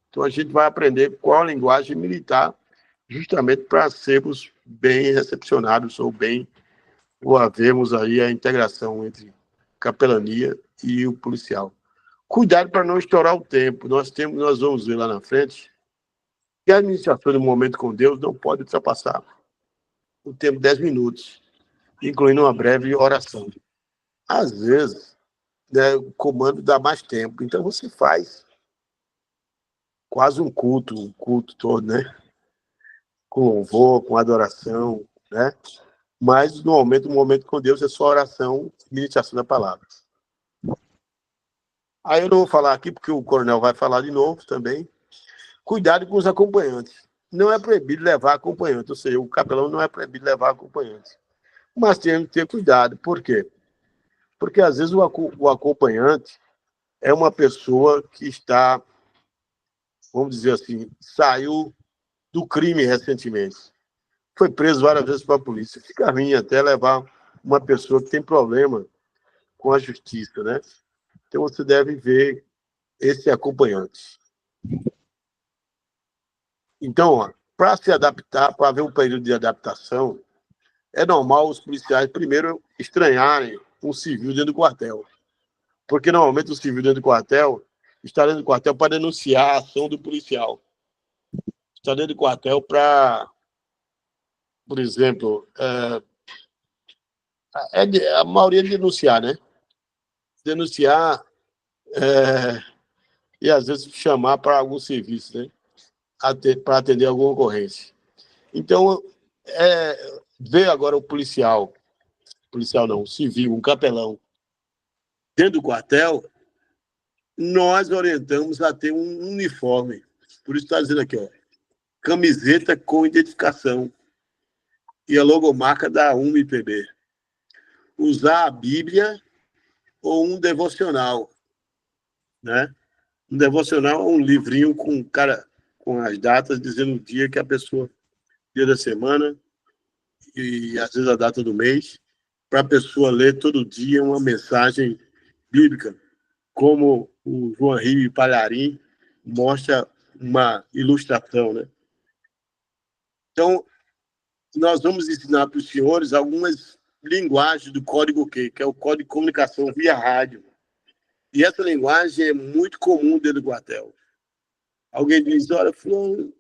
Então a gente vai aprender qual a linguagem militar, justamente para sermos bem recepcionados ou havermos aí a integração entre capelania e o policial. Cuidado para não estourar o tempo. Nós vamos ver lá na frente que a administração do momento com Deus não pode ultrapassar o tempo de 10 minutos, incluindo uma breve oração. Às vezes, né, o comando dá mais tempo, então você faz quase um culto todo, né? Com louvor, com adoração, né? Mas no momento com Deus é só oração e meditação da palavra. Aí eu não vou falar aqui porque o coronel vai falar de novo também. Cuidado com os acompanhantes. Não é proibido levar acompanhante, ou seja, o capelão não é proibido levar acompanhante. Mas temos que ter cuidado. Por quê? Porque às vezes o acompanhante é uma pessoa que está, vamos dizer assim, saiu do crime recentemente. Foi preso várias vezes pela polícia. Fica ruim até levar uma pessoa que tem problema com a justiça, né? Então você deve ver esse acompanhante. Então, para se adaptar, para haver um período de adaptação, é normal os policiais primeiro estranharem um civil dentro do quartel. Porque normalmente o civil dentro do quartel está dentro do quartel para denunciar a ação do policial. Está dentro do quartel para, por exemplo, a maioria de denunciar, né? Denunciar e às vezes chamar para algum serviço, né? Para atender alguma ocorrência. Então, ver agora o policial não, o civil, um capelão, dentro do quartel, nós orientamos a ter um uniforme. Por isso está dizendo aqui, ó, camiseta com identificação e a logomarca da UMPB. Usar a Bíblia ou um devocional, né? Um devocional é um livrinho com as datas dizendo o dia que a pessoa, dia da semana e às vezes a data do mês, para a pessoa ler todo dia uma mensagem bíblica, como o João Rio Palharim mostra uma ilustração, né? Então, nós vamos ensinar para os senhores algumas linguagens do código Q, que é o Código de Comunicação via Rádio. E essa linguagem é muito comum dentro do quartel. Alguém diz, olha, fulano,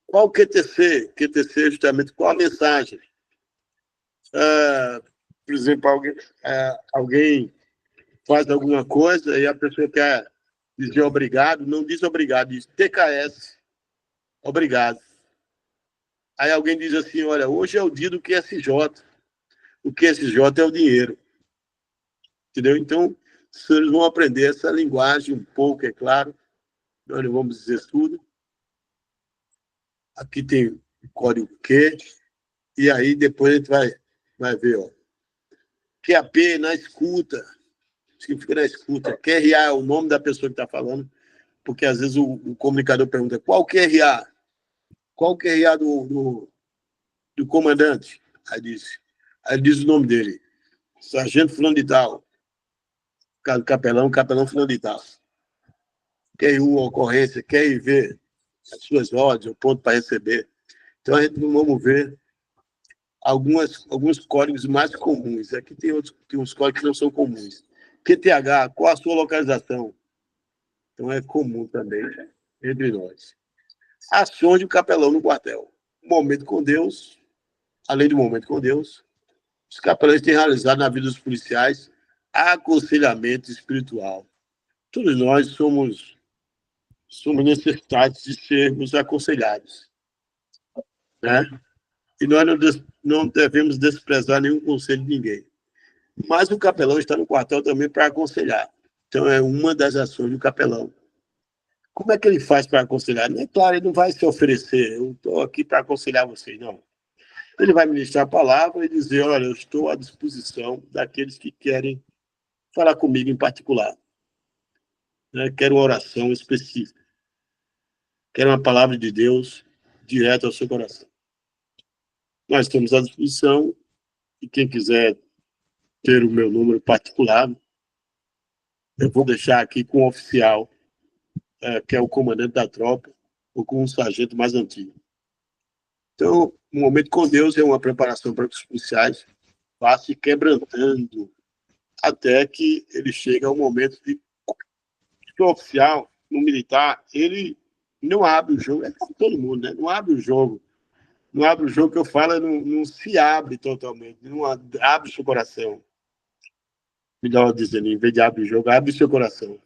qual o QTC? QTC é justamente qual a mensagem? Por exemplo, alguém faz alguma coisa e a pessoa quer dizer obrigado, não diz obrigado, diz TKS, obrigado. Aí alguém diz assim, olha, hoje é o dia do QSJ. O QSJ é o dinheiro. Entendeu? Então, os senhores vão aprender essa linguagem um pouco, é claro. Nós não vamos dizer tudo. Aqui tem o código Q. E aí depois a gente vai ver, ó. QAP na escuta. Significa na escuta. QRA é o nome da pessoa que está falando, porque às vezes o comunicador pergunta qual QRA? Qual o QRA do comandante? Aí diz o nome dele. Sargento fulano de tal. Capelão fulano de tal. Quer ir uma ocorrência, quer ir ver as suas ordens, o ponto para receber. Então, a gente vamos ver alguns códigos mais comuns. Aqui tem uns códigos que não são comuns. QTH, qual a sua localização? Então, é comum também entre nós. Ações do capelão no quartel. Momento com Deus, além do momento com Deus, os capelães têm realizado na vida dos policiais aconselhamento espiritual. Todos nós somos necessitados de sermos aconselhados, né? E nós não devemos desprezar nenhum conselho de ninguém. Mas o capelão está no quartel também para aconselhar. Então, é uma das ações do capelão. Como é que ele faz para aconselhar? É claro, ele não vai se oferecer, eu estou aqui para aconselhar vocês, não. Ele vai ministrar a palavra e dizer, olha, eu estou à disposição daqueles que querem falar comigo em particular. Né? Quero uma oração específica. Quero uma palavra de Deus direta ao seu coração. Nós estamos à disposição e quem quiser ter o meu número particular, eu vou deixar aqui com o oficial, que é o comandante da tropa, ou com um sargento mais antigo. Então, o momento com Deus é uma preparação para os policiais, vá se quebrantando até que ele chegue ao momento de que o oficial, no militar, ele não abre o jogo, é como todo mundo, né? Não abre o jogo. Não abre o jogo que eu falo, não se abre totalmente, não abre seu coração. Melhor dizendo, em vez de abrir o jogo, abre seu coração.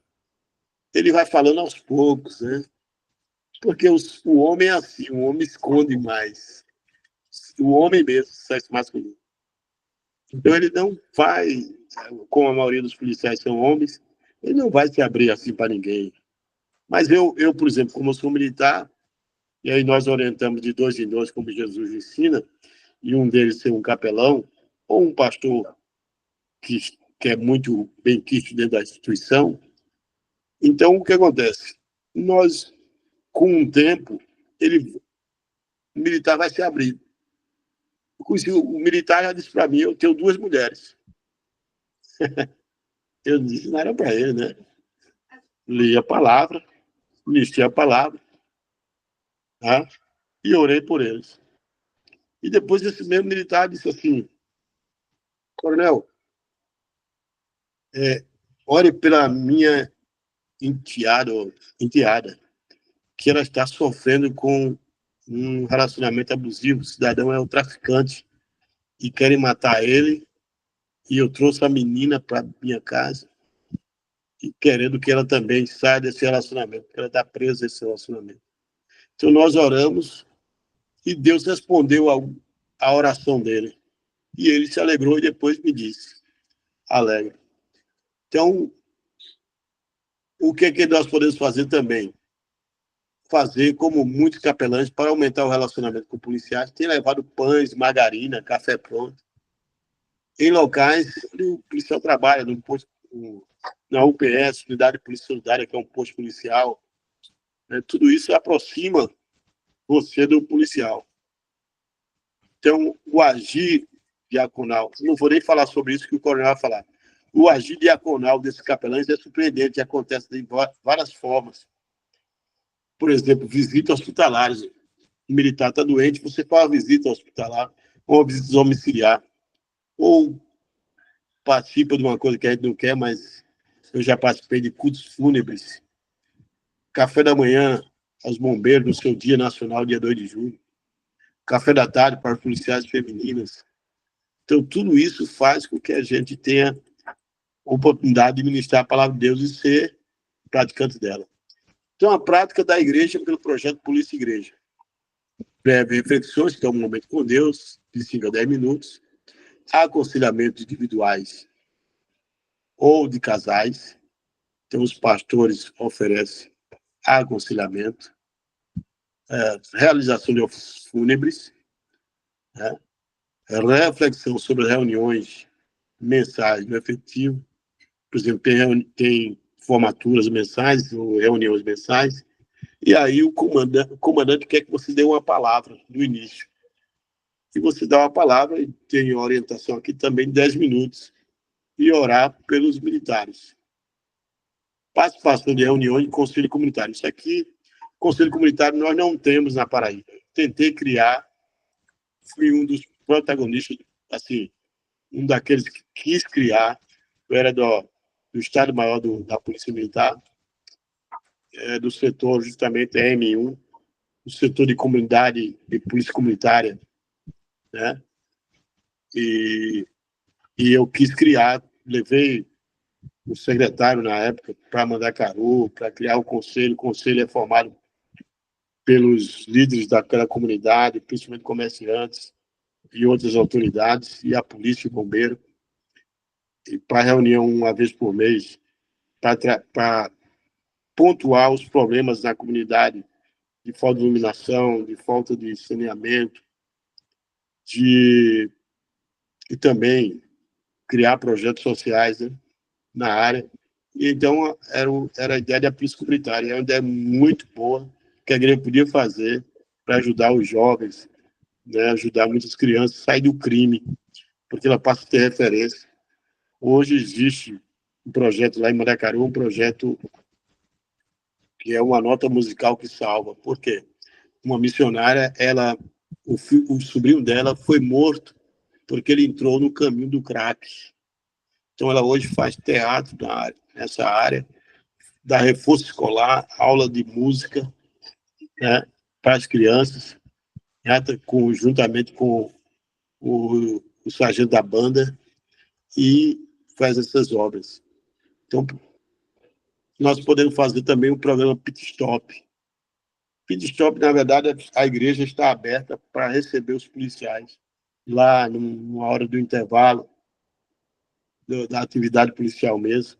Ele vai falando aos poucos, né? Porque o homem é assim, o homem esconde mais. O homem mesmo, sexo masculino. Então ele não vai, como a maioria dos policiais são homens, ele não vai se abrir assim para ninguém. Mas eu, por exemplo, como eu sou militar, e aí nós orientamos de 2 em 2, como Jesus ensina, e um deles ser um capelão, ou um pastor que é muito bem quisto dentro da instituição. Então, o que acontece? Nós, com o tempo, o militar vai se abrir. O militar já disse para mim, eu tenho 2 mulheres. Eu disse, não era para ele, né? Li a palavra, listei a palavra, tá? E orei por eles. E depois esse mesmo militar disse assim, coronel, ore pela minha enteada, que ela está sofrendo com um relacionamento abusivo. O cidadão é um traficante e querem matar ele. E eu trouxe a menina para minha casa e querendo que ela também saia desse relacionamento, porque ela está presa nesse relacionamento. Então nós oramos e Deus respondeu a oração dele. E ele se alegrou e depois me disse, alegre. Então, o que nós podemos fazer também? Fazer como muitos capelães para aumentar o relacionamento com policiais, tem levado pães, margarina, café pronto, em locais onde o policial trabalha, no posto, na UPS, Unidade de Polícia Solidária, que é um posto policial. Né? Tudo isso aproxima você do policial. Então, o agir diaconal, não vou nem falar sobre isso que o coronel vai falar. O agir diaconal desses capelães é surpreendente, acontece de várias formas. Por exemplo, visita hospitalares. O militar está doente, você faz uma visita hospitalar, ou uma visita domiciliar, ou participa de uma coisa que a gente não quer, mas eu já participei de cultos fúnebres. Café da manhã aos bombeiros no seu Dia Nacional, dia 2 de julho. Café da tarde para policiais femininas. Então, tudo isso faz com que a gente tenha oportunidade de ministrar a palavra de Deus e ser praticante dela. Então, a prática da igreja pelo projeto Polícia e Igreja. Breve reflexões, que é um momento com Deus, de 5 a 10 minutos. Aconselhamentos individuais ou de casais. Então, os pastores oferecem aconselhamento. Realização de ofícios fúnebres. Né? Reflexão sobre reuniões mensais no efetivo. Por exemplo, tem formaturas mensais ou reuniões mensais. E aí o comandante quer que você dê uma palavra no início. E você dá uma palavra, e tem orientação aqui também de 10 minutos, e orar pelos militares. Participação de reuniões de conselho comunitário. Isso aqui, conselho comunitário, nós não temos na Paraíba. Tentei criar, fui um dos protagonistas, assim, um daqueles que quis criar. Eu era do Estado-Maior da Polícia Militar, do setor justamente M1, do setor de comunidade, de polícia comunitária, né? E eu quis criar, levei o secretário na época para Mandacaru, para criar o conselho. O conselho é formado pelos líderes daquela comunidade, principalmente comerciantes e outras autoridades, e a polícia e o bombeiro, e para reunião uma vez por mês, para pontuar os problemas da comunidade de falta de iluminação, de falta de saneamento, e também criar projetos sociais, né, na área. E então, era a ideia da polícia comunitária. É uma ideia muito boa que a igreja podia fazer para ajudar os jovens né, ajudar muitas crianças a sair do crime, porque ela passa a ter referência. Hoje existe um projeto lá em Mandacaru, um projeto que é uma nota musical que salva. Por quê? Uma missionária, o sobrinho dela foi morto porque ele entrou no caminho do crack. Então ela hoje faz teatro nessa área, dá reforço escolar, aula de música, né, para as crianças, né, juntamente com o sargento da banda, e faz essas obras. Então, nós podemos fazer também o programa Pit Stop. Pit Stop, na verdade, a igreja está aberta para receber os policiais lá numa hora do intervalo da atividade policial mesmo.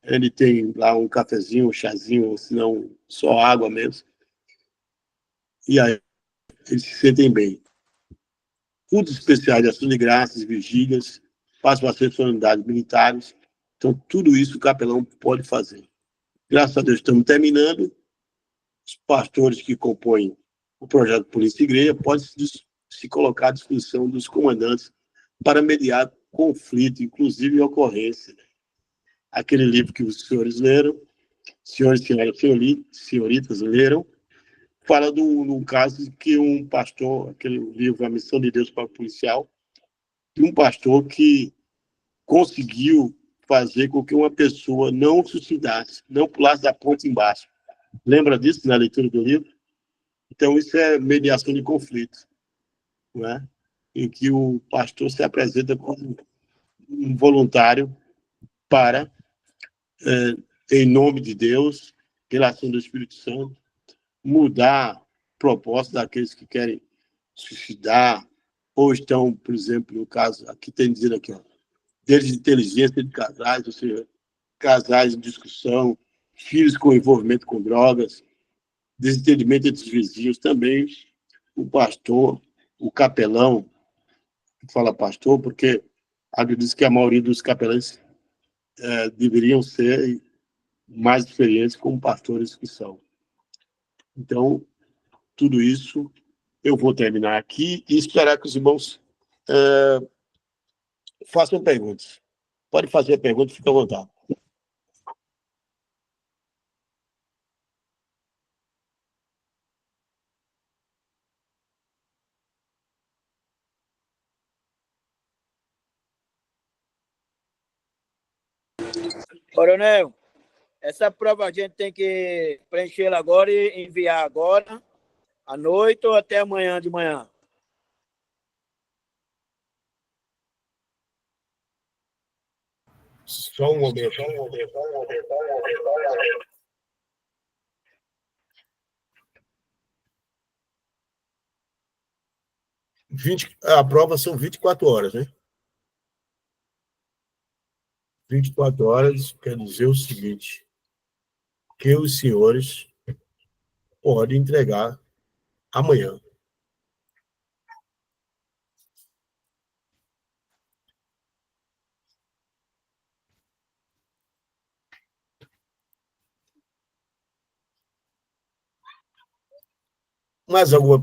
Ele tem lá um cafezinho, um chazinho, ou se não, só água mesmo. E aí eles se sentem bem. Cultos especiais de ação de graças, vigílias, passam a ser solenidades militares. Então, tudo isso o capelão pode fazer. Graças a Deus, estamos terminando. Os pastores que compõem o projeto Polícia e Igreja podem se colocar à disposição dos comandantes para mediar conflito, inclusive ocorrência. Aquele livro que os senhores leram, senhores e senhoras senhoritas leram, fala num caso que um pastor, aquele livro A Missão de Deus para o Policial, de um pastor que conseguiu fazer com que uma pessoa não suicidasse, não pulasse da ponte embaixo. Lembra disso na leitura do livro? Então, isso é mediação de conflito, não é? Em que o pastor se apresenta como um voluntário para, em nome de Deus, pela ação do Espírito Santo, mudar o propósito daqueles que querem suicidar, ou estão, por exemplo, no caso, aqui tem dizendo aqui, ó, desde inteligência de casais, ou seja, casais em discussão, filhos com envolvimento com drogas, desentendimento entre os vizinhos também, o pastor, o capelão, fala pastor, porque acredito que a maioria dos capelães deveriam ser mais experientes como pastores que são. Então, tudo isso eu vou terminar aqui e esperar que os irmãos façam perguntas. Pode fazer pergunta, fica à vontade. Coronel, essa prova a gente tem que preencher agora e enviar agora, à noite ou até amanhã de manhã? Só um momento. 20, a prova são 24 horas, né? 24 horas quer dizer o seguinte, que os senhores podem entregar amanhã. Mais alguma